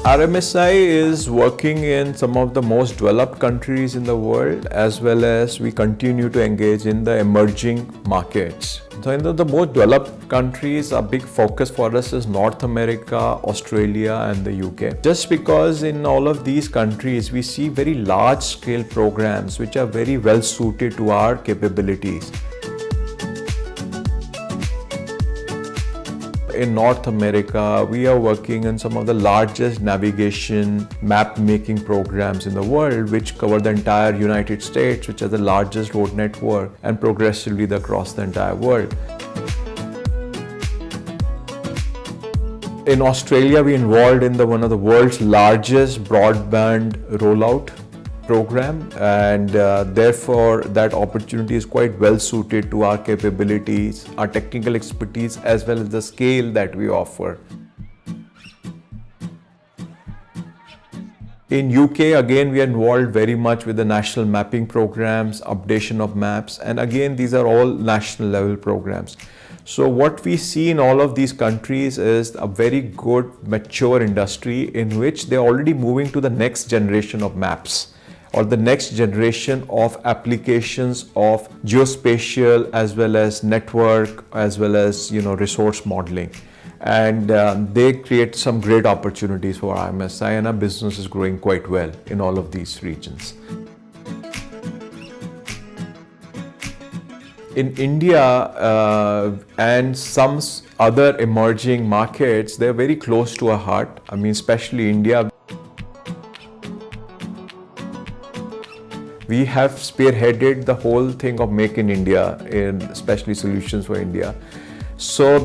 RMSI is working in some of the most developed countries in the world, as well as we continue to engage in the emerging markets. So in the most developed countries, a big focus for us is North America, Australia and the UK. Just because in all of these countries, we see very large scale programs which are very well suited to our capabilities. In North America, we are working on some of the largest navigation map making programs in the world, which cover the entire United States, which are the largest road network, and progressively across the entire world. In Australia, we involved in one of the world's largest broadband rollout program, and therefore that opportunity is quite well suited to our capabilities, our technical expertise, as well as the scale that we offer. In UK, again, we are involved very much with the national mapping programs, updation of maps, and again, these are all national level programs. So what we see in all of these countries is a very good mature industry in which they're already moving to the next generation of maps, or the next generation of applications of geospatial as well as network as well as resource modeling, and they create some great opportunities for RMSI, and our business is growing quite well in all of these regions. In India and some other emerging markets, they're very close to our heart. I mean, especially India. We have spearheaded the whole thing of Make in India, especially solutions for India. So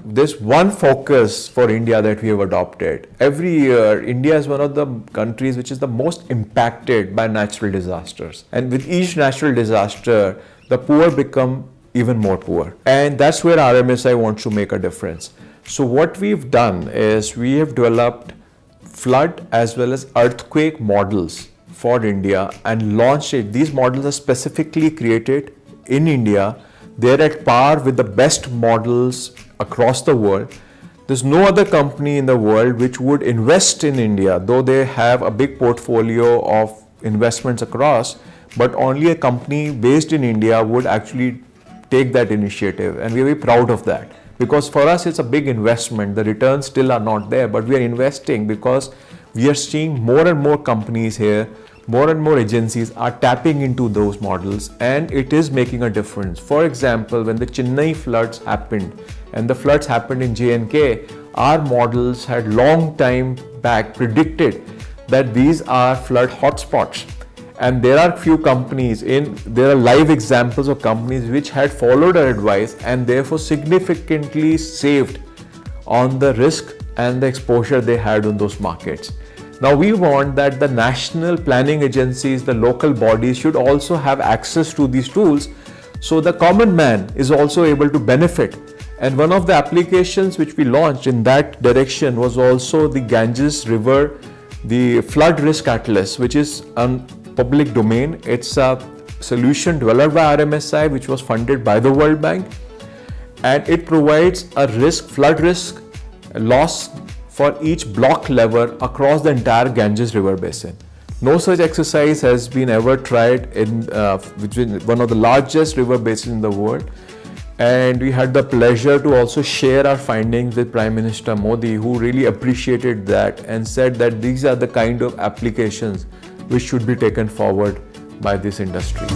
there's one focus for India that we have adopted. Every year, India is one of the countries which is the most impacted by natural disasters. And with each natural disaster, the poor become even more poor. And that's where RMSI wants to make a difference. So what we've done is we have developed flood as well as earthquake models for India and launched it. These models are specifically created in India. They're at par with the best models across the world. There's no other company in the world which would invest in India, though they have a big portfolio of investments across, but only a company based in India would actually take that initiative, and we're very proud of that. Because for us it's a big investment. The returns still are not there, but we are investing because we are seeing more and more companies here, more and more agencies are tapping into those models, and it is making a difference. For example, when the Chennai floods happened, and the floods happened in J&K, our models had long time back predicted that these are flood hotspots. And there are few companies there are live examples of companies which had followed our advice and therefore significantly saved on the risk and the exposure they had on those markets. Now we want that the national planning agencies, the local bodies should also have access to these tools, so the common man is also able to benefit. And one of the applications which we launched in that direction was also the Ganges River, the Flood Risk Atlas, which is on public domain. It's a solution developed by RMSI which was funded by the World Bank, and it provides a flood risk loss for each block level across the entire Ganges River basin. No such exercise has been ever tried in one of the largest river basins in the world. And we had the pleasure to also share our findings with Prime Minister Modi, who really appreciated that and said that these are the kind of applications which should be taken forward by this industry.